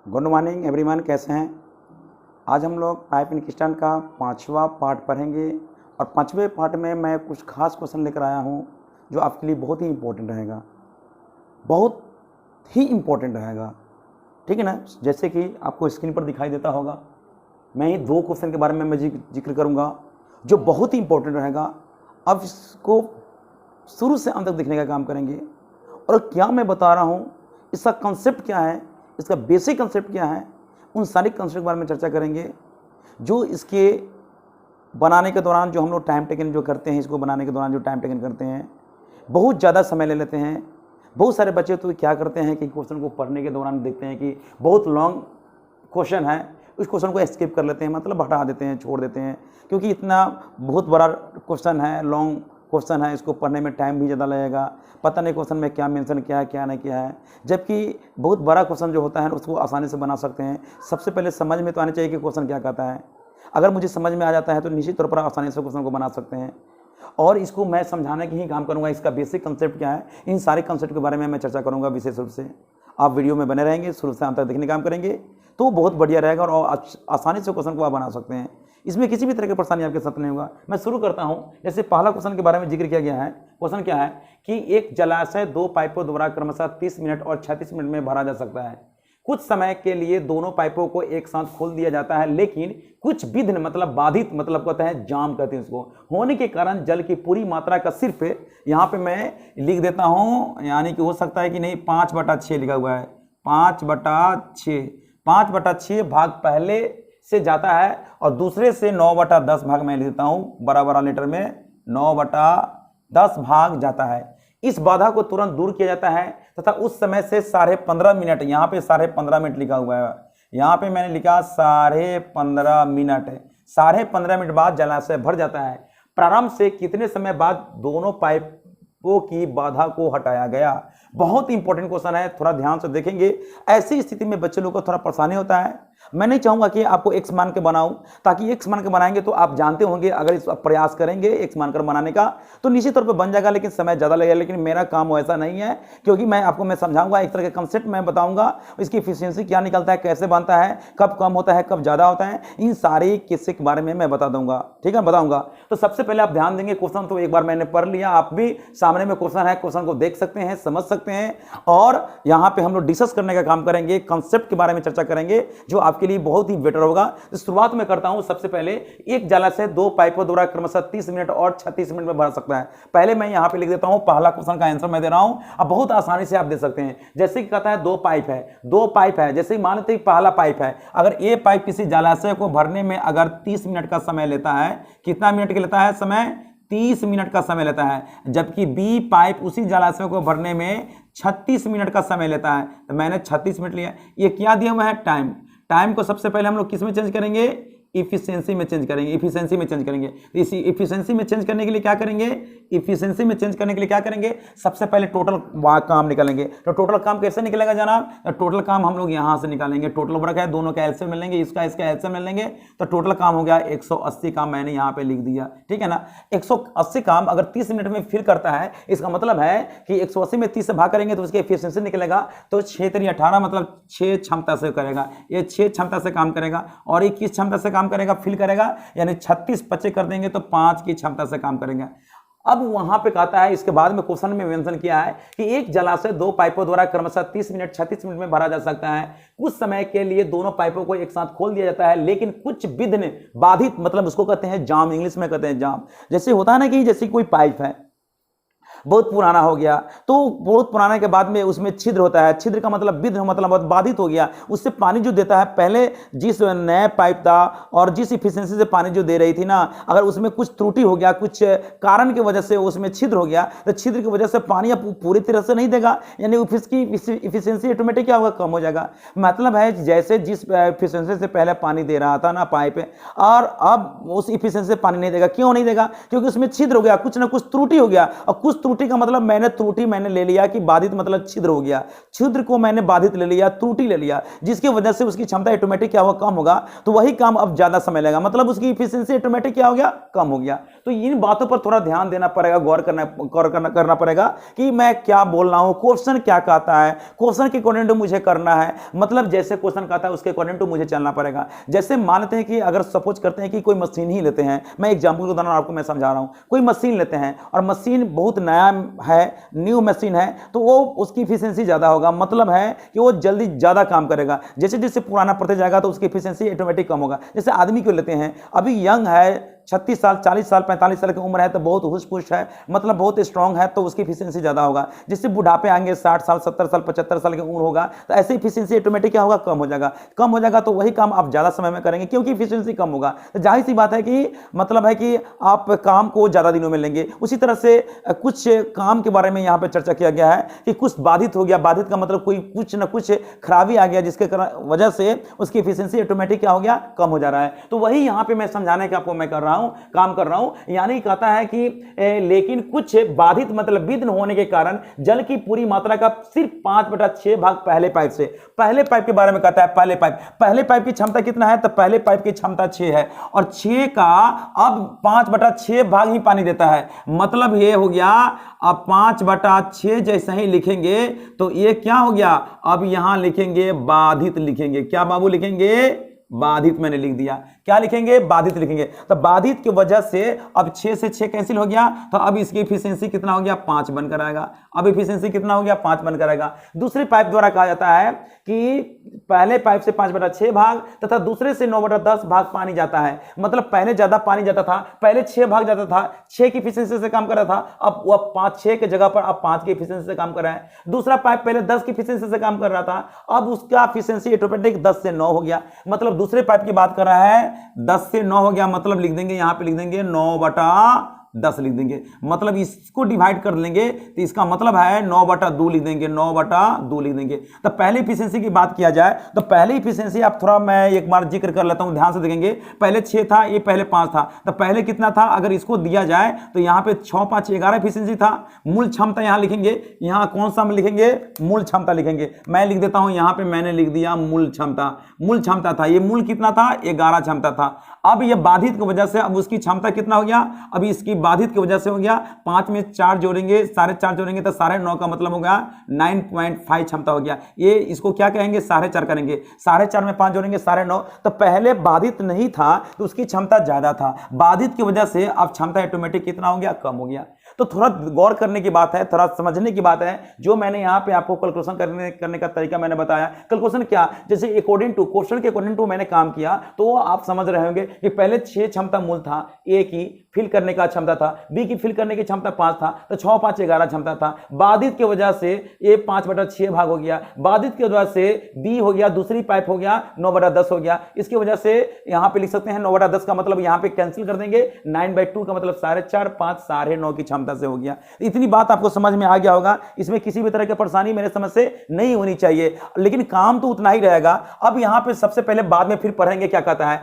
Good morning everyone, कैसे हैं। आज हम लोग पाइप इनकिस्टन का 5वां पार्ट पढ़ेंगे और 5वें पार्ट में मैं कुछ खास क्वेश्चन लेकर आया हूं जो आपके लिए बहुत ही इम्पोर्टेंट रहेगा, बहुत ही इम्पोर्टेंट रहेगा। ठीक है ना। जैसे कि आपको स्क्रीन पर दिखाई देता होगा, मैं ही 2 क्वेश्चन के बारे में मैं जिक्र करूंगा जो बहुत ही इम्पोर्टेंट रहेगा। अब इसको शुरू से अंत तक देखने का काम करेंगे और क्या मैं बता रहा हूँ, इसका कंसेप्ट क्या है, इसका बेसिक कंसेप्ट क्या है, उन सारे कंसेप्ट के बारे में चर्चा करेंगे। जो इसके बनाने के दौरान जो हम लोग टाइम टेकन जो करते हैं, इसको बनाने के दौरान जो टाइम टेकन करते हैं, बहुत ज़्यादा समय ले लेते हैं। बहुत सारे बच्चे तो क्या करते हैं कि क्वेश्चन को पढ़ने के दौरान देखते हैं कि बहुत लॉन्ग क्वेश्चन है, उस क्वेश्चन को स्किप कर लेते हैं, मतलब हटा देते हैं, छोड़ देते हैं, क्योंकि इतना बहुत बड़ा क्वेश्चन है, लॉन्ग क्वेश्चन है, इसको पढ़ने में टाइम भी ज़्यादा लगेगा, पता नहीं क्वेश्चन में क्या मेंशन किया है क्या नहीं किया है। जबकि बहुत बड़ा क्वेश्चन जो होता है उसको आसानी से बना सकते हैं। सबसे पहले समझ में तो आना चाहिए कि क्वेश्चन क्या कहता है। अगर मुझे समझ में आ जाता है तो निश्चित तौर पर आसानी से क्वेश्चन को बना सकते हैं। और इसको मैं समझाने की ही काम करूँगा, इसका बेसिक कंसेप्ट क्या है, इन सारे कंसेप्ट के बारे में मैं चर्चा करूँगा विशेष रूप से। आप वीडियो में बने रहेंगे, शुरू से अंत तक देखने का काम करेंगे तो बहुत बढ़िया रहेगा और आसानी से क्वेश्चन को आप बना सकते हैं। इसमें किसी भी तरह की परेशानी आपके साथ नहीं होगा। मैं शुरू करता हूं। जैसे पहला क्वेश्चन के बारे में जिक्र किया गया है। क्वेश्चन क्या है कि एक जलाशय 2 पाइपों द्वारा क्रमशः 30 मिनट और 36 मिनट में भरा जा सकता है। कुछ समय के लिए दोनों पाइपों को एक साथ खोल दिया जाता है, लेकिन कुछ विघ्न मतलब बाधित मतलब कहते हैं जाम कहते हैं इसको, होने के कारण जल की पूरी मात्रा का सिर्फ यहाँ पे मैं लिख देता हूँ, यानी कि हो सकता है कि नहीं 5/6 लिखा हुआ है, 5/6 भाग पहले से जाता है और दूसरे से 9/10 भाग मैं लिख देता हूं, बड़ा लीटर में 9/10 भाग जाता है। इस बाधा को तुरंत दूर किया जाता है तथा उस समय से 15.5 मिनट, यहाँ पे 15.5 मिनट लिखा हुआ है, यहाँ पे मैंने लिखा 15.5 मिनट, 15.5 मिनट बाद जलाशय भर जाता है। प्रारंभ से कितने समय बाद दोनों पाइपों की बाधा को हटाया गया। बहुत इंपॉर्टेंट क्वेश्चन है, थोड़ा ध्यान से देखेंगे। ऐसी स्थिति में बच्चे लोगों को थोड़ा परेशानी होता है। मैं नहीं चाहूंगा कि आपको एक्स मान के बनाऊं, ताकि एक्स मान के बनाएंगे तो आप जानते होंगे अगर इस प्रयास करेंगे एक्स मान कर बनाने का तो निश्चित तौर पे बन जाएगा, लेकिन समय ज़्यादा लगेगा। लेकिन मेरा काम वैसा नहीं है, क्योंकि मैं आपको समझाऊंगा, एक तरह के कंसेप्ट मैं बताऊंगा, इसकी एफिशिएंसी क्या निकलता है, कैसे बनता है, कब कम होता है, कब ज़्यादा होता है, इन सारे किस्से के बारे में मैं बता दूंगा। ठीक है, बताऊंगा। तो सबसे पहले आप ध्यान देंगे, क्वेश्चन तो एक बार मैंने पढ़ लिया, आप भी सामने में क्वेश्चन है, क्वेश्चन को देख सकते हैं, समझ सकते हैं और यहाँ पे हम लोग डिस्कस करने का काम करेंगे, कंसेप्ट के बारे में चर्चा करेंगे जो आपके लिए बहुत ही बेटर होगा। तो शुरुआत में करता हूं। सबसे पहले एक जलाशय 2 पाइपों द्वारा क्रमशः 30 मिनट और 36 मिनट में भर सकता है। पहले मैं यहां पे लिख देता हूं, पहला क्वेश्चन का आंसर मैं दे रहा हूं, अब बहुत आसानी से आप दे सकते हैं। जैसे कि कहता है 2 पाइप है, जैसे मान लेते हैं पहला पाइप है, अगर ए पाइप किसी जलाशय को भरने में अगर 30 मिनट का समय लेता है, कितना मिनट के लेता है समय, 30 मिनट का समय लेता है, जबकि बी पाइप उसी जलाशय को भरने में 36 मिनट का समय लेता है, तो मैंने 36 मिनट लिया। ये क्या दिया हुआ है, टाइम को सबसे पहले हम लोग किस में चेंज करेंगे, इफिशिएंसी में चेंज करेंगे, इफिशिएंसी में चेंज करेंगे। इसी इफिशिएंसी में चेंज करने के लिए क्या करेंगे, इफिशिएंसी में चेंज करने के लिए क्या करेंगे, सबसे पहले टोटल काम निकालेंगे। तो टोटल काम कैसे निकलेगा जनाब, तो टोटल काम हम लोग यहां से निकालेंगे। टोटल वर्क है, दोनों का एलसीएम ले लेंगे, इसका एलसीएम ले लेंगे, तो टोटल काम हो गया 180 काम, मैंने यहां पे लिख दिया। ठीक है ना। 180 काम अगर 30 मिनट में फिल करता है, इसका मतलब है कि 180 में 30 से भाग करेंगे तो उसकी एफिशिएंसी निकलेगा, तो 6 × 18 मतलब 6 क्षमता से करेगा, ये 6 क्षमता से काम करेगा। और ये किस क्षमता से काम करेगा, फिल करेगा, यानी 36 बच्चे कर देंगे तो 5 की क्षमता से काम करेंगे। अब वहां पे कहता है, इसके बाद में क्वेश्चन में मेंशन किया है कि एक जलाशय 2 पाइपों द्वारा क्रमशः 30 मिनट 36 मिनट में भरा जा सकता है। कुछ समय के लिए दोनों पाइपों को एक साथ खोल दिया जाता है, लेकिन कुछ विघ्न बाधित मतलब उसको कहते हैं जाम, इंग्लिश में कहते हैं जाम। जैसे होता है ना कि जैसे कोई पाइप है, बहुत पुराना हो गया, तो बहुत पुराने के बाद में उसमें छिद्र होता है, छिद्र का मतलब विघ्न मतलब बहुत बाधित हो गया, उससे पानी जो देता है, पहले जिस नया पाइप था और जिस इफिशिएंसी से पानी जो दे रही थी ना, अगर उसमें कुछ त्रुटि हो गया, कुछ कारण की वजह से उसमें छिद्र हो गया, तो छिद्र की वजह से पानी अब पूरी तरह से नहीं देगा, यानी उसकी इफिशिएंसी ऑटोमेटिक क्या होगा, कम हो जाएगा। मतलब है जैसे जिस इफिशिएंसी से पहले पानी दे रहा था ना पाइप, और अब उस इफिशिएंसी से पानी नहीं देगा। क्यों नहीं देगा, क्योंकि उसमें छिद्र हो गया, कुछ ना कुछ त्रुटि हो गया। और कुछ त्रुटि का मतलब त्रुटि मैंने ले लिया कि बाधित मतलब छिद्र हो गया, छिद्र को मैंने बाधित ले लिया, त्रुटि ले लिया, जिसकी वजह से उसकी क्षमता ऑटोमेटिक क्या होगा, कम होगा। तो वही काम अब ज्यादा समय लगेगा, मतलब उसकी इफिशिएंसी ऑटोमेटिक क्या हो गया, कम हो गया। तो इन बातों पर थोड़ा ध्यान देना पड़ेगा, गौर करना पड़ेगा कि मैं क्या बोल रहा हूं, क्वेश्चन क्या कहता है, क्वेश्चन के अकॉर्डिंग टू मुझे करना है, मतलब जैसे क्वेश्चन कहता है उसके अकॉर्डिंग टू मुझे चलना पड़ेगा। जैसे मान लेते हैं कि अगर सपोज करते हैं कि कोई मशीन ही लेते हैं, मैं एग्जांपल के उदाहरण आपको मैं समझा रहा हूं, कोई मशीन लेते हैं और मशीन बहुत नया है, न्यू मशीन है, तो वो उसकी इफिशियंसी ज्यादा होगा, मतलब है कि वो जल्दी ज्यादा काम करेगा। जैसे जैसे पुराना पड़ते जाएगा तो उसकी इफिशियंसी ऑटोमेटिक कम होगा। जैसे आदमी को लेते हैं, अभी यंग है, 36 साल 40 साल 45 साल की उम्र है, तो बहुत हुश पुश है, मतलब बहुत स्ट्रांग है, तो उसकी इफिशियंसी ज्यादा होगा। जिससे बुढ़ापे आएंगे 60 साल 70 साल 75 साल की उम्र होगा, तो ऐसे इफिशियंसी ऑटोमेटिक क्या होगा, कम हो जाएगा। कम हो जाएगा तो वही काम आप ज्यादा समय में करेंगे क्योंकि इफिशियंसी कम होगा। तो जाहिर सी बात है कि मतलब है कि आप काम को ज्यादा दिनों में लेंगे। उसी तरह से कुछ काम के बारे में यहाँ पे चर्चा किया गया है कि कुछ बाधित हो गया, बाधित का मतलब कोई कुछ ना कुछ खराबी आ गया जिसके वजह से उसकी इफिशियंसी ऑटोमेटिक क्या हो गया, कम हो जा रहा है। तो वही यहाँ पे मैं समझाने का आपको मैं कर रहा हूं, काम कर रहा हूं। यानी कहता है कि लेकिन कुछ बाधित मतलब विघ्न होने के कारण जल की पूरी मात्रा का सिर्फ 5/6 भाग पहले पाइप से, पहले पाइप के बारे में कहता है। पहले पाइप की क्षमता कितना है, तो पहले पाइप की क्षमता 6 है और 6 का अब 5/6 भाग ही पानी देता है। मतलब ये हो गया, अब 5/6 जैसे ही लिखेंगे तो ये क्या हो गया, अब यहां लिखेंगे बाधित लिखेंगे। क्या बाबू लिखेंगे, बाधित मैंने लिख दिया। क्या लिखेंगे, बाधित लिखेंगे। तो बाधित की वजह से अब 6 से 6 कैंसिल हो गया, तो अब इसकी इफिशियंसी कितना हो गया, 5 बनकर आएगा। अब इफिशियंसी कितना हो गया, 5 बनकर आएगा। दूसरे पाइप द्वारा कहा जाता है कि पहले पाइप से 5/6 भाग तथा दूसरे से 9/10 भाग पानी जाता है। मतलब पहले ज्यादा पानी जाता था, पहले 6 भाग जाता था, 6 की इफिशियंसी से काम कर रहा था, अब वो 5-6 के जगह पर अब 5 की इफिशियंसी से काम कर रहा है। दूसरा पाइप पहले 10 की इफिशियंसी से काम कर रहा था, अब उसका इफिशियंसी ऑटोमेटिक 10 से 9 हो गया। मतलब दूसरे पाइप की बात कर रहा है, 10 से 9 हो गया। मतलब लिख देंगे, यहां पे लिख देंगे 9/10 लिख देंगे। मतलब इसको डिवाइड कर लेंगे तो इसका मतलब है 9/2 लिख देंगे, 9/2 लिख देंगे। तो पहले इफिशियंसी की बात किया जाए तो पहले इफिशियंसी आप थोड़ा मैं एक बार जिक्र कर लेता हूं, ध्यान से देखेंगे। पहले 6 था, ये पहले 5 था, तो पहले कितना था, अगर इसको दिया जाए तो यहां पे 6 5 11 इफिशियंसी था। मूल क्षमता यहां लिखेंगे, यहां कौन सा लिखेंगे, मूल क्षमता लिखेंगे। मैं लिख देता हूं, यहां पे मैंने लिख दिया मूल क्षमता। मूल क्षमता था, ये मूल कितना था, 11 क्षमता था। अब ये बाधित की वजह से अब उसकी क्षमता कितना हो गया, अभी इसकी बाधित की वजह से हो गया 5 में 4 जोड़ेंगे, 4.5 जोड़ेंगे तो 9.5 का मतलब हो गया 9.5 क्षमता हो गया। ये इसको क्या कहेंगे, 4.5 करेंगे, 4.5 में 5 जोड़ेंगे 9.5। तो पहले बाधित नहीं था तो उसकी क्षमता ज्यादा था, बाधित की वजह से अब क्षमता ऑटोमेटिक कितना हो गया, कम हो गया। तो थोड़ा गौर करने की बात है, थोड़ा समझने की बात है। जो मैंने यहाँ पे आपको कैलकुलेशन करने का तरीका मैंने बताया। कैलकुलेशन क्या, जैसे अकॉर्डिंग टू क्वेश्चन के अकॉर्डिंग टू मैंने काम किया, तो आप समझ रहे होंगे कि पहले 6 क्षमता मूल था, ए की फिल करने का क्षमता था, बी की फिल करने की क्षमता 5 था, तो 6 5 11 क्षमता था। बाधित की वजह से ए 5/6 भाग हो गया, बाधित की वजह से बी हो गया, दूसरी पाइप हो गया 9/10 हो गया। इसकी वजह से यहां पे लिख सकते हैं 9/10 का मतलब यहां पे कैंसिल कर देंगे, 9/2 का मतलब 4.5 5 9.5 की क्षमता से हो गया। इतनी बात आपको समझ में आ गया होगा, इसमें किसी भी तरह की परेशानी मेरे समझ से नहीं होनी चाहिए, लेकिन काम तो उतना ही रहेगा। अब यहां पे सबसे पहले बाद में फिर पढ़ेंगे क्या कहता है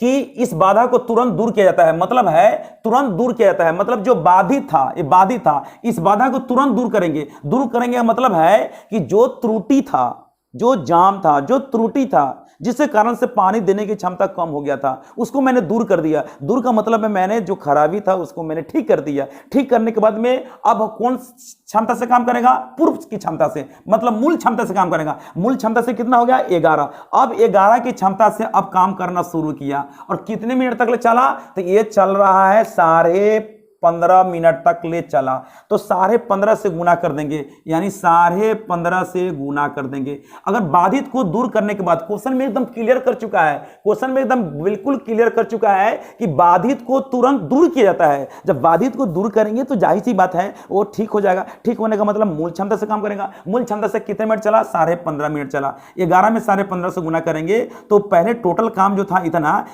कि इस बाधा को तुरंत दूर किया जाता है। मतलब है तुरंत दूर किया जाता है, मतलब जो बाधित था, ये बाधित था, इस बाधा को तुरंत दूर करेंगे। दूर करेंगे का मतलब है कि जो त्रुटि था, जो जाम था, जो त्रुटि था, जिसके कारण से पानी देने की क्षमता कम हो गया था, उसको मैंने दूर कर दिया। दूर का मतलब है मैंने जो खराबी था उसको मैंने ठीक कर दिया। ठीक करने के बाद में अब कौन क्षमता से काम करेगा, पूर्व की क्षमता से, मतलब मूल क्षमता से काम करेगा। मूल क्षमता से कितना हो गया, 11। अब 11 की क्षमता से अब काम करना शुरू किया और कितने मिनट तक चला, तो ये चल रहा है 15.5 मिनट तक ले चला। तो 15.5 से गुना कर देंगे, यानी 15.5 से गुना कर देंगे। अगर बाधित को दूर करने के बाद, क्वेश्चन में एकदम क्लियर कर चुका है, क्वेश्चन में एकदम बिल्कुल क्लियर कर चुका है कि बाधित को तुरंत दूर किया जाता है। जब बाधित को दूर करेंगे तो जाहिर सी बात है वो ठीक हो जाएगा। ठीक होने का मतलब मूल क्षमता से काम करेगा। मूल क्षमता से कितने मिनट चला, 15.5 मिनट चला। 11 में 15.5 से गुना करेंगे तो पहले टोटल काम जो था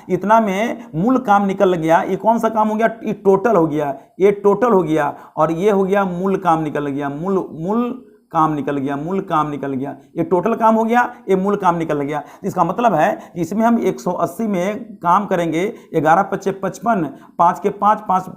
इतना में मूल काम निकल गया। ये कौन सा काम हो गया, ये टोटल हो गया, ये टोटल हो गया, और ये हो गया मूल काम निकल गया, मूल काम निकल गया, मूल काम निकल गया। ये टोटल काम हो गया, ये मूल काम निकल गया। इसका मतलब है कि इसमें हम 180 में काम करेंगे, 11 × 5 = 55, 5 के 5 5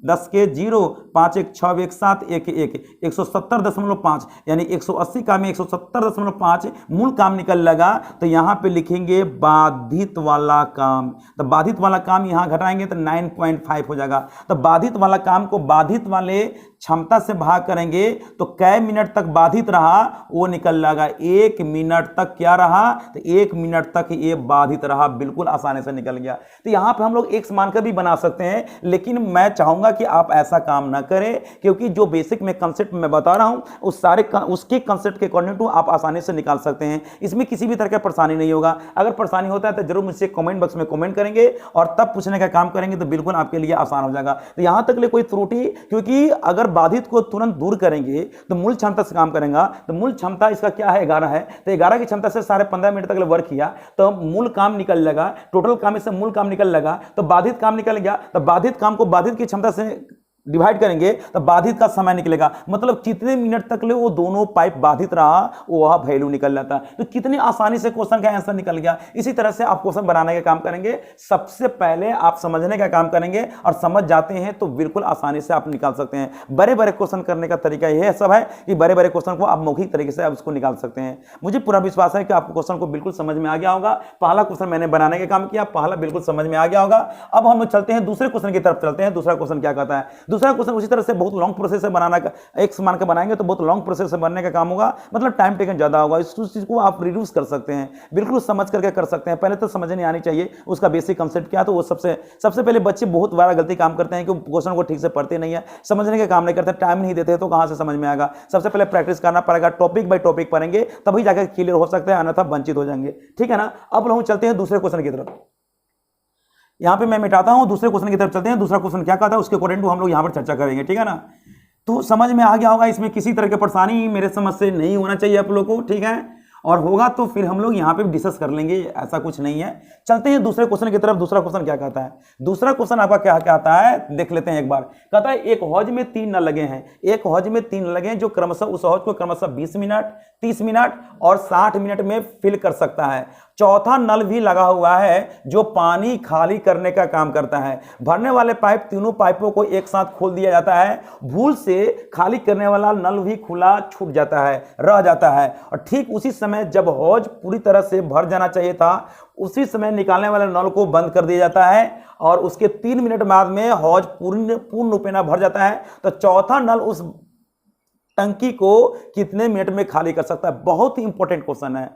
10 के 0, 5 1 6 1 7 1 1 170.5 यानी 180 का में 170.5 मूल काम निकल लगा। तो यहाँ पे लिखेंगे बाधित वाला काम। तो बाधित वाला काम यहाँ घटाएंगे तो 9.5 हो जाएगा। तो बाधित वाला काम को बाधित वाले क्षमता से भाग करेंगे तो कै मिनट तक बाधित रहा वो निकल जाएगा। 1 मिनट तक क्या रहा, तो 1 मिनट तक ये बाधित रहा। बिल्कुल आसानी से निकल गया। तो यहाँ पे हम लोग एक्स मानकर भी बना सकते हैं, लेकिन मैं चाहूंगा कि आप ऐसा काम ना करें, क्योंकि जो बेसिक में कंसेप्ट मैं बता रहा हूं उस सारे उसके कंसेप्ट के अकॉर्डिंग टू आप आसानी से निकाल सकते हैं। इसमें किसी भी तरह का परेशानी नहीं होगा। अगर परेशानी होता है तो जरूर मुझसे कमेंट बॉक्स में कमेंट करेंगे और तब पूछने का काम करेंगे, तो बिल्कुल आपके लिए आसान हो जाएगा। तो यहां तक ले कोई त्रुटि, क्योंकि अगर बाधित को तुरंत दूर करेंगे तो मूल क्षमता से काम करेगा। तो मूल क्षमता इसका क्या है, 11 है। तो 11 की क्षमता से साढ़े 15 मिनट तक वर्क किया तो मूल काम निकल लगा। टोटल काम इससे मूल काम निकल लगा तो बाधित काम निकल गया। तो बाधित काम को बाधित की क्षमता से डिवाइड करेंगे तो बाधित का समय निकलेगा। मतलब कितने मिनट तक ले वो दोनों पाइप बाधित रहा वह वैल्यू निकल जाता है। तो कितनी आसानी से क्वेश्चन का आंसर निकल गया। इसी तरह से आप क्वेश्चन बनाने का काम करेंगे। सबसे पहले आप समझने का काम करेंगे और समझ जाते हैं तो बिल्कुल आसानी से आप निकाल सकते हैं। बड़े बड़े क्वेश्चन करने का तरीका यह सब है कि बड़े बड़े क्वेश्चन को आप मौखिक तरीके से आप उसको निकाल सकते हैं। मुझे पूरा विश्वास है कि आपको क्वेश्चन को बिल्कुल समझ में आ गया होगा। पहला क्वेश्चन मैंने बनाने का काम किया, पहला बिल्कुल समझ में आ गया होगा। अब हम चलते हैं दूसरे क्वेश्चन की तरफ चलते हैं। दूसरा क्वेश्चन क्या कहता है। दूसरा क्वेश्चन उसी तरह से बहुत लॉन्ग प्रोसेस से बनाना का, एक मान के बनाएंगे तो बहुत लॉन्ग प्रोसेस से बनने का काम होगा। मतलब टाइम टेकन ज्यादा होगा। इस चीज को आप रिड्यूस कर सकते हैं, बिल्कुल समझ करके कर सकते हैं। पहले तो समझ नहीं आनी चाहिए उसका बेसिक कंसेप्ट क्या है। तो वो सबसे पहले बच्चे बहुत बड़ा गलती काम करते हैं कि क्वेश्चन को ठीक से पढ़ते नहीं है, समझने का काम नहीं करते, टाइम नहीं देते, तो कहां से समझ में आएगा। सबसे पहले प्रैक्टिस करना पड़ेगा। टॉपिक बाय टॉपिक पढ़ेंगे तभी जाकर क्लियर हो सकते हैं, अन्यथा वंचित हो जाएंगे। ठीक है ना। अब लोग चलते हैं दूसरे क्वेश्चन की तरफ। यहां पे मैं मिटाता हूं, दूसरे क्वेश्चन की तरफ चलते हैं। दूसरा क्वेश्चन क्या कहता है उसके अकॉर्डिंग टू हम लोग यहां पर चर्चा करेंगे। ठीक है ना। तो समझ में आ गया होगा। इसमें किसी तरह की परेशानी मेरे समझ से नहीं होना चाहिए आप लोगों को। ठीक है। और होगा तो फिर हम लोग यहाँ पे डिस्कस कर लेंगे, ऐसा कुछ नहीं है। चलते हैं दूसरे क्वेश्चन की तरफ। दूसरा क्वेश्चन क्या कहता है। दूसरा क्वेश्चन आपका क्या कहता है देख लेते हैं एक बार। कहता है एक हौज में 3 नल लगे हैं। एक हौज में 3 लगे हैं जो क्रमशः उस हौज को क्रमशः 20 मिनट, 30 मिनट और 60 मिनट में फिल कर सकता है। चौथा नल भी लगा हुआ है जो पानी खाली करने का काम करता है। भरने वाले पाइप तीनों पाइपों को एक साथ खोल दिया जाता है। भूल से खाली करने वाला नल भी खुला छूट जाता है, रह जाता है। और ठीक उसी समय जब हौज पूरी तरह से भर जाना चाहिए था उसी समय निकालने वाले नल को बंद कर दिया जाता है और उसके 3 मिनट बाद में हौज पूर्ण रूपेण भर जाता है। तो चौथा नल उस टंकी को कितने मिनट में खाली कर सकता है। बहुत ही इंपॉर्टेंट क्वेश्चन है।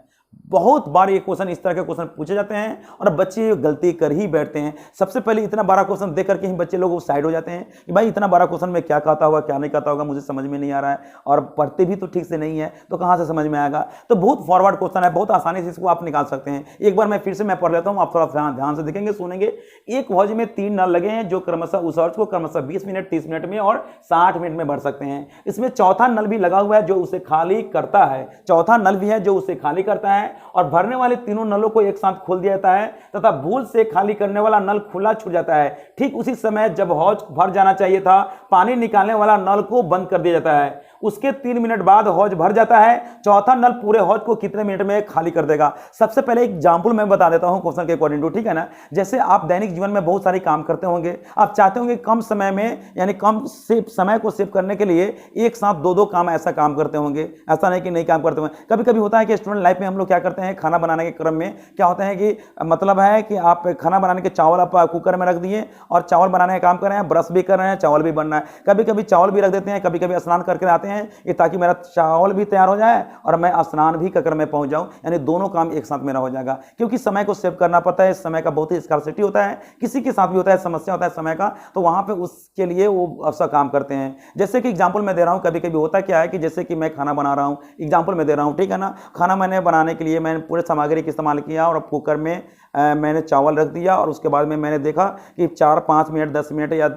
बहुत बार ये क्वेश्चन इस तरह के क्वेश्चन पूछे जाते हैं और बच्चे गलती कर ही बैठते हैं। सबसे पहले इतना बड़ा क्वेश्चन देख करके ही बच्चे लोग साइड हो जाते हैं कि भाई इतना बड़ा क्वेश्चन में क्या कहता होगा क्या नहीं कहता होगा, मुझे समझ में नहीं आ रहा है। और पढ़ते भी तो ठीक से नहीं है तो कहाँ से समझ में आएगा। तो बहुत फॉरवर्ड क्वेश्चन है, बहुत आसानी से इसको आप निकाल सकते हैं। एक बार मैं फिर से मैं पढ़ लेता हूँ, आप थोड़ा ध्यान से देखेंगे सुनेंगे। एक हौज में 3 नल लगे हैं जो क्रमशः उस हौज को क्रमशः 20 मिनट, 30 मिनट में और 60 मिनट में भर सकते हैं। इसमें चौथा नल भी लगा हुआ है जो उसे खाली करता है। चौथा नल भी है जो उसे खाली करता है और भरने वाले तीनों नलों को एक साथ खोल दिया जाता है तथा भूल से खाली करने वाला नल खुला छूट जाता है। ठीक उसी समय जब हौज भर जाना चाहिए था पानी निकालने वाला नल को बंद कर दिया जाता है। उसके 3 मिनट बाद हौज भर जाता है। चौथा नल पूरे हौज को कितने मिनट में खाली कर देगा। सबसे पहले एक एग्जांपल मैं बता देता हूं क्वेश्चन के अकॉर्डिंग टू। ठीक है ना। जैसे आप दैनिक जीवन में बहुत सारे काम करते होंगे, आप चाहते होंगे कम समय में यानी कम समय को सेव करने के लिए एक साथ 2-2 काम ऐसा काम करते होंगे। ऐसा नहीं कि नहीं काम करते होंगे। कभी कभी होता है कि स्टूडेंट लाइफ में हम लोग क्या करते हैं, खाना बनाने के क्रम में क्या होता है कि मतलब है कि आप खाना बनाने के चावल आप कुकर में रख दिए और चावल बनाने का काम कर रहे हैं, ब्रश भी कर रहे हैं, चावल भी बन रहा है। कभी कभी चावल भी रख देते हैं, कभी कभी स्नान करके आते हैं ये ताकि मेरा चावल भी तैयार हो जाए और मैं स्नान भी कर मैं पहुंच जाऊं। यानी दोनों काम एक साथ मेरा हो जाएगा। क्योंकि समय को सेव करना पड़ता है, समय का बहुत ही स्कार्सिटी होता है, किसी के साथ भी होता है, समस्या होता है समय का, तो वहां पे उसके लिए वो अवसर काम करते हैं। जैसे कि एग्जांपल मैं दे रहा हूं, कभी कभी होता क्या है कि जैसे कि मैं खाना बना रहा हूं, एग्जांपल मैं दे रहा हूं। ठीक है ना। खाना मैंने बनाने के लिए मैंने पूरे सामग्री का इस्तेमाल किया और कुकर में मैंने चावल रख दिया और उसके बाद में मैंने देखा कि 4-5 मिनट 10 मिनट या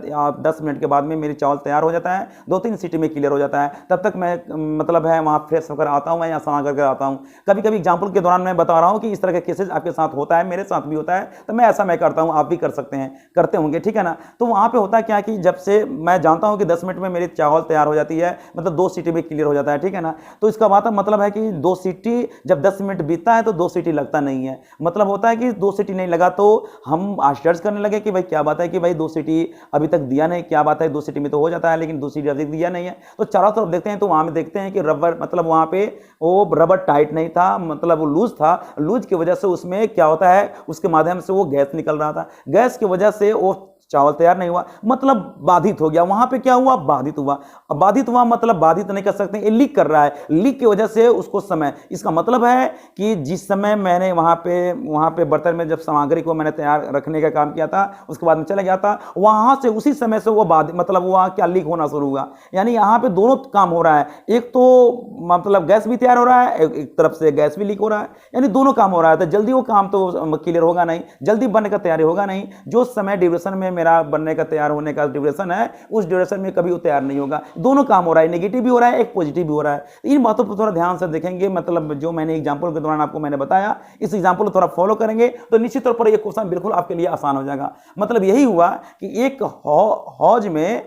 10 मिनट के बाद में मेरी चावल तैयार हो जाता है, 2-3 सीटी में क्लियर हो जाता है। तब तक मैं मतलब है वहाँ फ्रेश होकर आता हूँ, मैं यहाँ स्नान करके आता हूँ। कभी कभी एग्जाम्पल के दौरान मैं बता रहा हूँ कि इस तरह के केसेस आपके साथ होता है, मेरे साथ भी होता है, तो मैं ऐसा मैं करता हूँ, आप भी कर सकते हैं, करते होंगे। ठीक है ना। तो वहाँ पर होता क्या कि जब से मैं जानता हूँ कि 10 मिनट में मेरी चावल तैयार हो जाती है, मतलब 2 सीटी में क्लियर हो जाता है। ठीक है ना। तो इसका बात मतलब है कि 2 सीटी जब 10 मिनट बीतता है तो 2 सीटी लगता नहीं है। मतलब होता है कि 2 सीटी नहीं लगा तो हम आश्चर्य करने लगे कि भाई क्या बात है कि भाई 2 सीटी अभी तक दिया नहीं, क्या बात है 2 सीटी में तो हो जाता है लेकिन 2 सीटी अभी दिया नहीं है। तो चारों तरफ देखते हैं तो वहाँ में देखते हैं कि रबर मतलब वहाँ पे वो रबर टाइट नहीं था, मतलब वो लूज था। लूज की वजह से उसमें क्या होता है, उसके माध्यम से वो गैस निकल रहा था, गैस की वजह से वो चावल तैयार नहीं हुआ, मतलब बाधित हो गया। वहां पे क्या हुआ, बाधित हुआ। अब बाधित हुआ मतलब बाधित नहीं कर सकते, ये लीक कर रहा है, लीक की वजह से उसको समय, इसका मतलब है कि जिस समय मैंने वहां पे बर्तन में जब सामग्री को मैंने तैयार रखने का काम किया था, उसके बाद में चला गया था, वहां से उसी समय से वो बाधित मतलब वो क्या लीक होना शुरू हुआ। यानी यहाँ पे दोनों काम हो रहा है, एक तो मतलब गैस भी तैयार हो रहा है, एक तरफ से गैस भी लीक हो रहा है, यानी दोनों काम हो रहा है। तो जल्दी वो काम तो क्लियर होगा नहीं, जल्दी बनने का तैयारी होगा नहीं। जो समय ड्यूरेशन में मेरा बनने का तैयार होने का ड्यूरेशन है, उस ड्यूरेशन में कभी वो तैयार नहीं होगा। दोनों काम हो रहा है, नेगेटिव भी हो रहा है, एक पॉजिटिव भी हो रहा है। इन बातों पर थोड़ा ध्यान से देखेंगे, मतलब जो मैंने एग्जांपल के दौरान आपको मैंने बताया, इस एग्जांपल को थोड़ा फॉलो करेंगे तो निश्चित तौर पर ये क्वेश्चन बिल्कुल आपके लिए आसान हो जाएगा। मतलब यही हुआ कि एक हौज में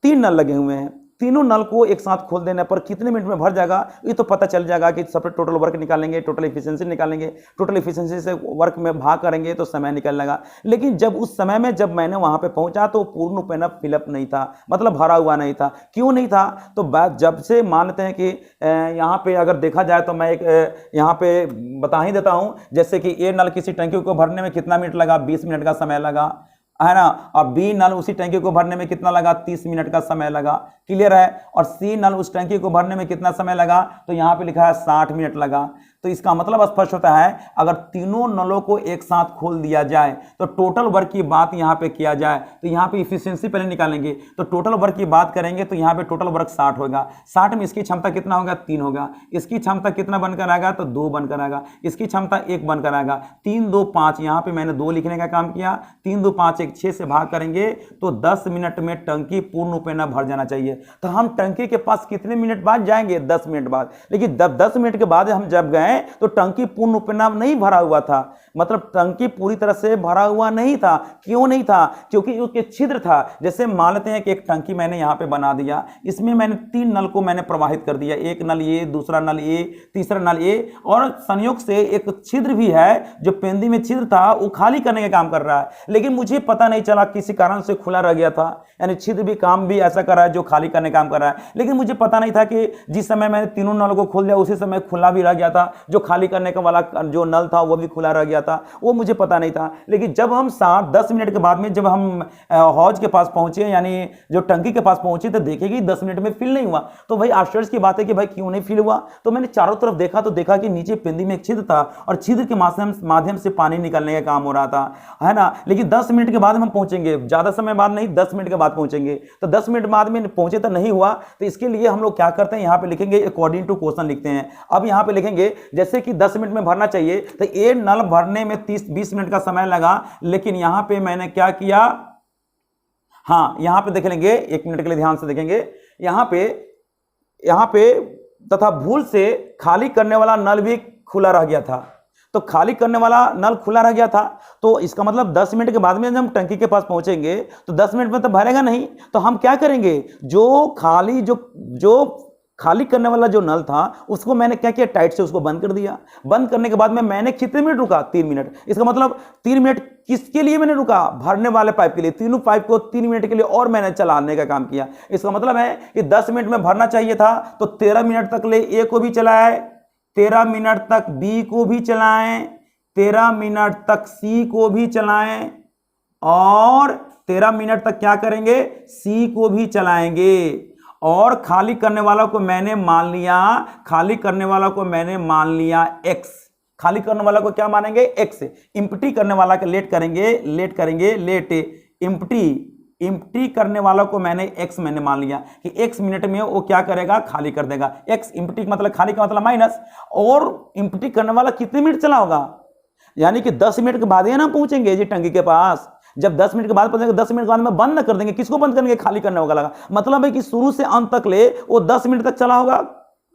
3 नल लगे हुए हैं, तीनों नल को एक साथ खोल देने पर कितने मिनट में भर जाएगा ये तो पता चल जाएगा कि सब टोटल वर्क निकालेंगे, टोटल एफिशिएंसी निकालेंगे, टोटल एफिशिएंसी से वर्क में भाग करेंगे तो समय निकल जाएगा। लेकिन जब उस समय में जब मैंने वहां पे पहुंचा तो पूर्ण रूप में फिलअप नहीं था, मतलब भरा हुआ नहीं था। क्यों नहीं था, तो बात जब से मानते हैं कि यहाँ पे अगर देखा जाए तो मैं एक यहाँ पे बता ही देता हूँ, जैसे कि ए नल किसी टंकी को भरने में कितना मिनट लगा, 20 मिनट का समय लगा, है ना। और बी नल उसी टंकी को भरने में कितना लगा, 30 मिनट का समय लगा, क्लियर है। और सी नल उस टंकी को भरने में कितना समय लगा, तो यहाँ पे लिखा है 60 मिनट लगा। तो इसका मतलब स्पष्ट होता है, अगर तीनों नलों को एक साथ खोल दिया जाए तो टोटल वर्क की बात यहाँ पे किया जाए तो यहाँ पे इफिशियंसी पहले निकालेंगे, तो टोटल वर्क की बात करेंगे तो यहाँ पे टोटल वर्क 60 होगा। 60 में इसकी क्षमता कितना होगा, 3 होगा। इसकी क्षमता कितना बनकर आएगा, तो 2 बनकर आएगा। इसकी क्षमता 1 बनकर आएगा। 3 2 5, यहाँ पे मैंने 2 लिखने का काम किया। 3 2 5 1 6 से भाग करेंगे तो 10 मिनट में टंकी पूर्ण रूप में भर जाना चाहिए। तो हम टंकी के पास कितने मिनट बाद जाएंगे, 10 मिनट बाद। लेकिन 10 मिनट के बाद हम जब गए तो टंकी पूर्ण रूप में नहीं भरा हुआ था, मतलब टंकी पूरी तरह से भरा हुआ नहीं था। क्यों नहीं था, क्योंकि उसके छिद्र था। जैसे मान लेते हैं कि एक टंकी मैंने यहां पे बना दिया, इसमें मैंने 3 नल को मैंने प्रवाहित कर दिया, एक नल ए, दूसरा नल ए, तीसरा नल ए, और संयोग से एक छिद्र भी है, जो पेंदी में छिद्र था वो खाली करने का काम कर रहा है। लेकिन मुझे पता नहीं चला, किसी कारण से खुला रह गया था, यानी छिद्र भी काम भी ऐसा कर रहा है जो खाली करने का काम कर रहा है। लेकिन मुझे पता नहीं था कि जिस समय मैंने तीनों नल को खोल दिया उसी समय खुला भी रह गया था, जो खाली करने का वाला जो नल था वो भी खुला रह गया था, वो मुझे पता नहीं था। लेकिन जब हम 10 मिनट के बाद में जब हम हौज के पास पहुंचे, यानी जो टंकी के पास पहुंचे, तो देखेगी 10 मिनट में फिल नहीं हुआ। तो भाई आश्चर्य की बात है कि भाई क्यों नहीं फिल हुआ। तो मैंने चारों तरफ देखा तो देखा कि नीचे पेंदी में एक छिद्र था और छिद्र के माध्यम से पानी निकलने का काम हो रहा था, है ना। लेकिन 10 मिनट के बाद हम पहुंचेंगे, ज्यादा समय बाद नहीं, 10 मिनट के बाद पहुंचेंगे। तो 10 मिनट बाद में पहुंचे तो नहीं हुआ, तो इसके लिए हम लोग क्या करते हैं, यहां पे लिखेंगे अकॉर्डिंग टू क्वेश्चन लिखते हैं। अब यहां पे लिखेंगे जैसे कि 10 मिनट में भरना चाहिए, तो ये नल भरने में 30-20 मिनट का समय लगा। लेकिन यहां पे मैंने क्या किया, हाँ यहां पे देख लेंगे, 1 मिनट के लिए ध्यान से देखेंगे। यहां पे तथा भूल से खाली करने वाला नल भी खुला रह गया था। तो खाली करने वाला नल खुला रह गया था, तो इसका मतलब 10 मिनट के बाद में जब हम टंकी के पास पहुंचेंगे तो 10 मिनट में तो भरेगा नहीं। तो हम क्या करेंगे, जो खाली करने वाला जो नल था उसको मैंने क्या किया, टाइट से उसको बंद कर दिया। बंद करने के बाद में मैंने कितने मिनट रुका, 3 मिनट। इसका मतलब 3 मिनट किसके लिए मैंने रुका, भरने वाले पाइप के लिए। तीनों पाइप को 3 मिनट के लिए और मैंने चलाने का काम किया। इसका मतलब है कि 10 मिनट में भरना चाहिए था, तो 13 मिनट तक ले ए को भी चलाए, 13 मिनट तक बी को भी चलाएं, 13 मिनट तक सी को भी चलाएं, और 13 मिनट तक क्या करेंगे, सी को भी चलाएंगे। और खाली करने वाला को मैंने मान लिया एक्स। खाली करने वाला को क्या मानेंगे, एक्स। इंप्टी करने वाला के लेट करेंगे, इंप्टी करने वाला को एक्स मैंने मान लिया कि एक्स मिनट में वो क्या करेगा, खाली कर देगा। एक्स इंप्टी मतलब खाली का मतलब माइनस, और इंप्टी करने वाला कितने मिनट चला होगा, यानी कि 10 मिनट के बाद ही ना पहुंचेंगे जी टंकी के पास। जब 10 मिनट के बाद पहुंचेंगे, 10 मिनट के बाद में बंद न कर देंगे। किसको बंद करेंगे, खाली करने वाला लगा। मतलब है कि शुरू से अंत तक ले वो 10 मिनट तक चला होगा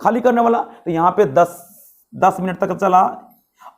खाली करने वाला। तो यहां पे 10 मिनट तक चला,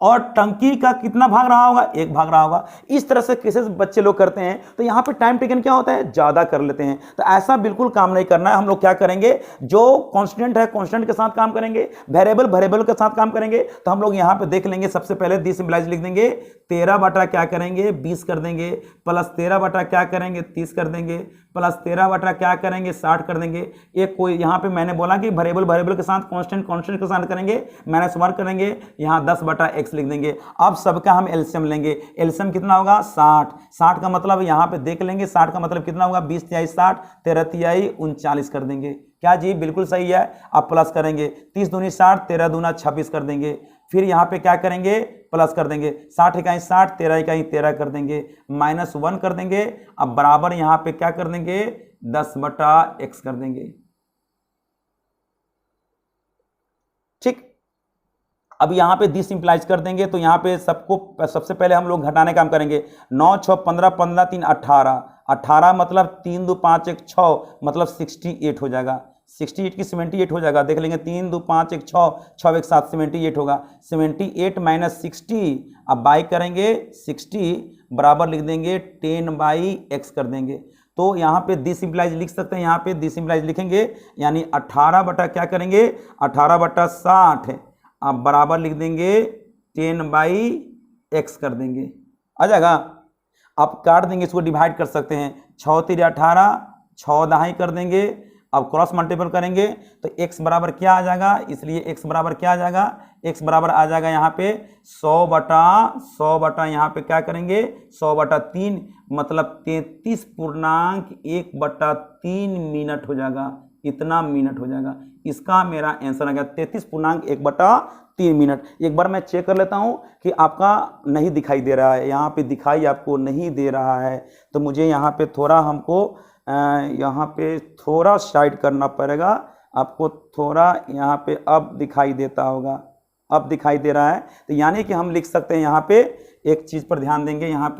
और टंकी का कितना भाग रहा होगा, 1 भाग रहा होगा। इस तरह से केसेस बच्चे लोग करते हैं, तो यहाँ पे टाइम टेकन क्या होता है, ज़्यादा कर लेते हैं। तो ऐसा बिल्कुल काम नहीं करना है। हम लोग क्या करेंगे, जो कॉन्स्टेंट है कॉन्स्टेंट के साथ काम करेंगे, वेरिएबल वेरिएबल के साथ काम करेंगे। तो हम लोग यहाँ पे देख लेंगे, सबसे पहले दी सिंपलाइज लिख देंगे, 13 बटा क्या करेंगे 20 कर देंगे, प्लस 13 बटा क्या करेंगे 30 कर देंगे, प्लस 13 बटा क्या करेंगे 60 कर देंगे। एक कोई यहाँ पे मैंने बोला कि वेरिएबल वेरिएबल के साथ कांस्टेंट कांस्टेंट के साथ करेंगे, माइनस 1 करेंगे, यहाँ 10 बटा x लिख देंगे। अब सबका हम एलसीएम लेंगे, एलसीएम कितना होगा 60। 60 का मतलब यहाँ पे देख लेंगे, 60 का मतलब कितना होगा 20 तिहाई 60, 13 तिहाई 39 कर देंगे। क्या जी, बिल्कुल सही है। अब प्लस करेंगे, 30 दूनी 60, 13 दूना 26 कर देंगे। फिर यहाँ पे क्या करेंगे, प्लस कर देंगे, 60 इकाई 60, 13 इकाई 13 कर देंगे, माइनस 1 कर देंगे। अब बराबर यहाँ पे क्या कर देंगे 10 बटा x कर देंगे। ठीक, अब यहाँ पे डिसिंप्लाइज कर देंगे, तो यहाँ पे सबको सबसे पहले हम लोग घटाने का काम करेंगे। 9 6 15 15 3 18, 18 मतलब 3 2 5 1 6 मतलब 68 हो जाएगा। 68 की 78 हो जाएगा, देख लेंगे 3 2 5 1 6, 6 1 7 78 होगा। 78 माइनस 60, अब बाई करेंगे 60 बराबर लिख देंगे 10 बाई x कर देंगे। तो यहाँ पे डिसिंप्लाइज लिख सकते हैं, यहाँ पे डिसिंप्लाइज लिखेंगे, यानी 18 बटा क्या करेंगे 18 बटा 60, अब बराबर लिख देंगे 10 बाई x कर देंगे, आ जाएगा। अब काट देंगे, इसको डिवाइड कर सकते हैं, 6 3 18, 6 दहाई कर देंगे। अब क्रॉस मल्टीपल करेंगे तो x बराबर क्या आ जाएगा, इसलिए x बराबर क्या आ जाएगा, x बराबर आ जाएगा यहाँ पे 100 बटा यहाँ पे क्या करेंगे 100 बटा 3 मतलब 33.1 बटा 3 मिनट हो जाएगा, इतना मिनट हो जाएगा। इसका मेरा आंसर आ गया 33.1 बटा 3 मिनट। एक बार मैं चेक कर लेता हूँ कि आपका नहीं दिखाई दे रहा है, यहाँ पे दिखाई आपको नहीं दे रहा है, तो मुझे यहाँ पे थोड़ा हमको यहाँ पे थोड़ा साइड करना पड़ेगा आपको, थोड़ा यहाँ पे अब दिखाई देता होगा, अब दिखाई दे रहा है। तो यानी कि हम लिख सकते हैं यहाँ पे एक चीज़ पर ध्यान देंगे, यहाँ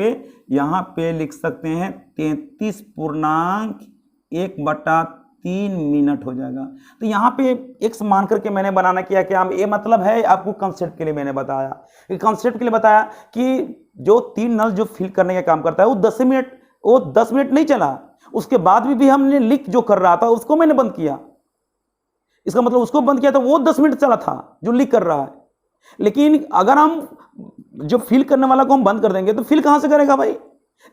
पे लिख सकते हैं 33.1 बटा 3 मिनट हो जाएगा। तो यहाँ पे x मान करके मैंने बनाना किया क्या, ये मतलब है आपको कंसेप्ट के लिए मैंने बताया, कि कंसेप्ट के लिए बताया कि जो 3 नल जो फिल करने का काम करता है वो 10 मिनट नहीं चला, उसके बाद भी हमने लीक जो कर रहा था उसको मैंने बंद किया। इसका मतलब उसको बंद किया तो वो 10 मिनट चला था जो लीक कर रहा है। लेकिन अगर हम जो फिल करने वाला को हम बंद कर देंगे तो फिल कहां से करेगा भाई।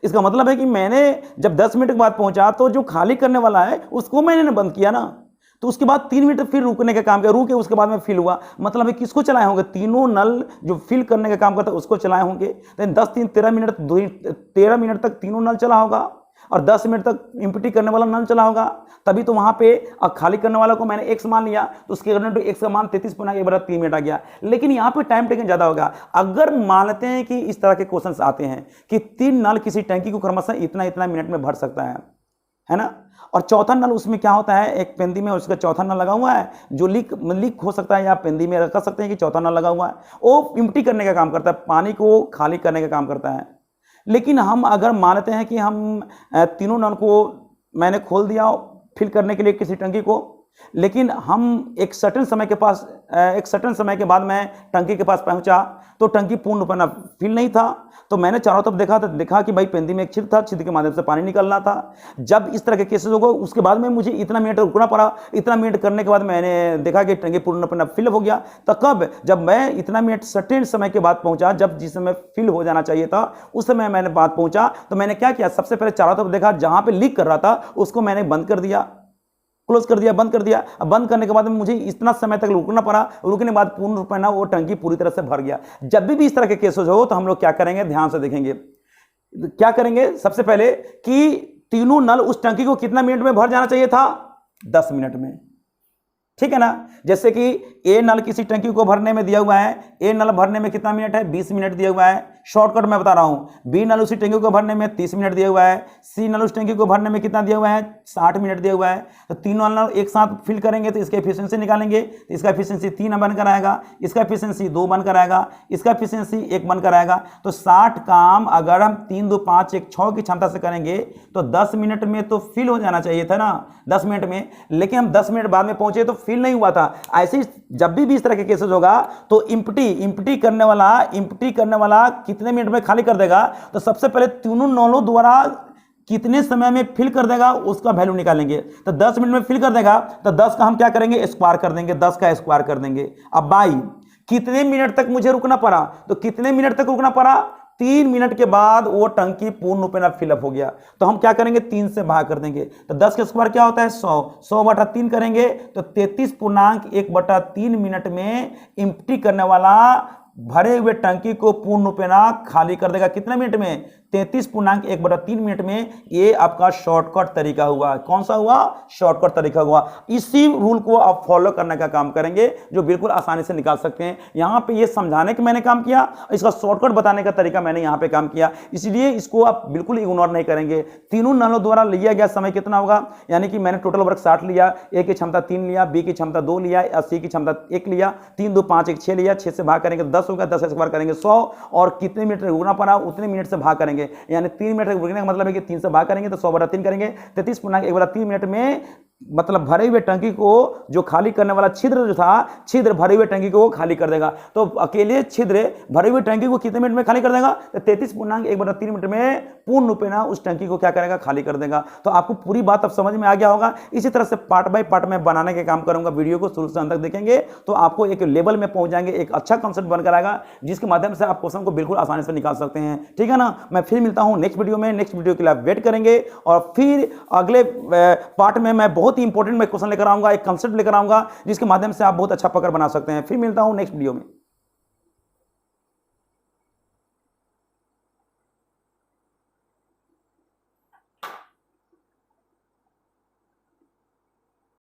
इसका मतलब है कि मैंने जब 10 मिनट के बाद पहुंचा तो जो खाली करने वाला है उसको मैंने बंद किया ना, तो उसके बाद 3 मिनट फिर रुकने का काम किया, रुके उसके बाद में फिल हुआ। मतलब है किसको चलाए होंगे, तीनों नल जो फिल करने का काम करता है उसको चलाए होंगे। तो 10 3 13 मिनट 13 मिनट तक तीनों नल चला होगा और 10 मिनट तक इम्पिटी करने वाला नल चला होगा, तभी तो वहां पे खाली करने वाला को मैंने x मान लिया, तो उसके करने तो x का मान 33.1 बटा 3 मिनट आ गया। लेकिन यहाँ पे टाइम टेकन ज्यादा होगा। अगर मानते हैं कि इस तरह के क्वेश्चंस आते हैं कि 3 नल किसी टंकी को क्रमशः इतना इतना मिनट में भर सकता है ना, और चौथा नल उसमें क्या होता है, एक पेंदी में उसका चौथा नल लगा हुआ है जो लीक हो सकता है, या पेंदी में रख सकते हैं कि चौथा नल लगा हुआ है, वो इम्प्टी करने का काम करता है, पानी को खाली करने का काम करता है। लेकिन हम अगर मानते हैं कि हम तीनों नल को मैंने खोल दिया फिल करने के लिए किसी टंकी को, लेकिन हम एक सर्टेन समय के बाद मैं टंकी के पास पहुंचा तो टंकी पूर्ण रूप से फिल नहीं था, तो मैंने चारों तरफ देखा तो देखा कि भाई पेंदी में एक छिद्र था, छिद्र के माध्यम से पानी निकल रहा था। जब इस तरह के केसेस होगा उसके बाद में मुझे इतना मिनट रुकना पड़ा, इतना मिनट करने के बाद मैंने देखा कि टंकी पूर्ण रूप से फिल हो गया। तो कब, जब मैं इतना मिनट सर्टेन समय के बाद पहुंचा, जब जिस समय फिल हो जाना चाहिए था उस समय मैंने बात पहुंचा, तो मैंने क्या किया, सबसे पहले चारों तरफ देखा, जहां पर लीक कर रहा था उसको मैंने बंद कर दिया, क्लोज कर दिया, बंद कर दिया। अब बंद करने के बाद में मुझे इतना समय तक रुकना पड़ा, रुकने के बाद पूर्ण रूप में वो टंकी पूरी तरह से भर गया। जब भी इस तरह के केसेस हो तो हम लोग क्या करेंगे, ध्यान से देखेंगे, क्या करेंगे सबसे पहले कि तीनों नल उस टंकी को कितना मिनट में भर जाना चाहिए था, 10 मिनट में, ठीक है ना। जैसे कि ए नल किसी टंकी को भरने में दिया हुआ है, ए नल भरने में कितना मिनट है, 20 मिनट दिया हुआ है, शॉर्टकट मैं बता रहा हूं। बी नल उसी टंकी को भरने में 30 मिनट दिया हुआ है, सी नल उस टंकी को भरने में कितना दिया हुआ है, 60 मिनट दिया हुआ है, तो तीनों वाला एक साथ फिल करेंगे तो इसका एफिशिएंसी निकालेंगे, तो इसका एफिशिएंसी 3 बनकर आएगा, इसका एफिशिएंसी 2 बनकर आएगा, इसका एफिशिएंसी 1 बनकर आएगा। तो 60 काम अगर हम 3 2 5 1 6 की क्षमता से करेंगे तो 10 मिनट में तो फिल हो जाना चाहिए था ना, 10 मिनट में, लेकिन हम 10 मिनट बाद में पहुंचे तो फिल नहीं हुआ था। ऐसे ही जब भी इस तरह के केसेस होगा तो इम्प्टी करने वाला कितने मिनट में खाली कर देगा, तो सबसे पहले तीनों नलों द्वारा कितने समय में फिल कर देगा उसका वैल्यू निकालेंगे। तो 10 मिनट में फिल कर देगा तो 10 का हम क्या करेंगे, स्क्वायर कर देंगे, 10 का स्क्वायर कर देंगे। अब बाई कितने मिनट तक मुझे रुकना पड़ा, तो कितने मिनट तक रुकना पड़ा, 3 मिनट के बाद वो टंकी पूर्ण रूप में फिलअप हो गया। तो हम क्या करेंगे, 3 से भाग कर देंगे। तो 10 का स्क्वायर क्या होता है, 100 बटा 3 करेंगे तो 33.1/3 मिनट में इम्प्टी करने वाला भरे हुए टंकी को पूर्ण रूप में खाली कर देगा। कितने मिनट में, 33.1/3 मिनट में। ये आपका शॉर्टकट तरीका हुआ। कौन सा हुआ, शॉर्टकट तरीका हुआ। इसी रूल को आप फॉलो करने का काम करेंगे जो बिल्कुल आसानी से निकाल सकते हैं। यहां पे ये समझाने का मैंने काम किया, इसका शॉर्टकट बताने का तरीका मैंने यहां पे काम किया, इसलिए इसको आप बिल्कुल इग्नोर नहीं करेंगे। तीनों नलों द्वारा लिया गया समय कितना होगा, यानी कि मैंने टोटल वर्क 60 लिया, ए की क्षमता 3 लिया, बी की क्षमता 2 लिया, सी की क्षमता 1 लिया, 3 2 5 1 6 लिया, 6 से भाग करेंगे 10 होगा, 10 से स्क्वायर करेंगे 100, और कितने मिनट रुकना पड़ा उतने मिनट से भाग करेंगे, यानी 3 मिनट रुकने का मतलब है कि 3 से भाग करेंगे तो 100 बटा 3 करेंगे, 33.1/3 मिनट में मतलब भरे हुए टंकी को जो खाली करने वाला छिद्र जो था, छिद्र भरे हुए टंकी को खाली कर देगा। तो अकेले छिद्र भरे हुए टंकी को कितने मिनट में खाली कर देगा, तो 33.1/3 मिनट में पूर्ण रूप में उस टंकी को क्या करेगा, खाली कर देगा। तो आपको पूरी बात अब समझ में आ गया होगा। इसी तरह से पार्ट बाय पार्ट में बनाने के काम करूंगा, वीडियो को शुरू से अंत तक देखेंगे तो आपको एक लेवल में पहुंच जाएंगे, एक अच्छा कॉन्सेप्ट बनकर आएगा जिसके माध्यम से आप क्वेश्चन को बिल्कुल आसानी से निकाल सकते हैं। ठीक है ना, मैं फिर मिलता हूं नेक्स्ट वीडियो में। नेक्स्ट वीडियो के लिए आप वेट करेंगे और फिर अगले पार्ट में मैं बहुत ही इंपॉर्टेंट मैं क्वेश्चन लेकर आऊंगा, एक कंसेप्ट लेकर आऊंगा जिसके माध्यम से आप बहुत अच्छा पकड़ बना सकते हैं। फिर मिलता हूं नेक्स्ट वीडियो में।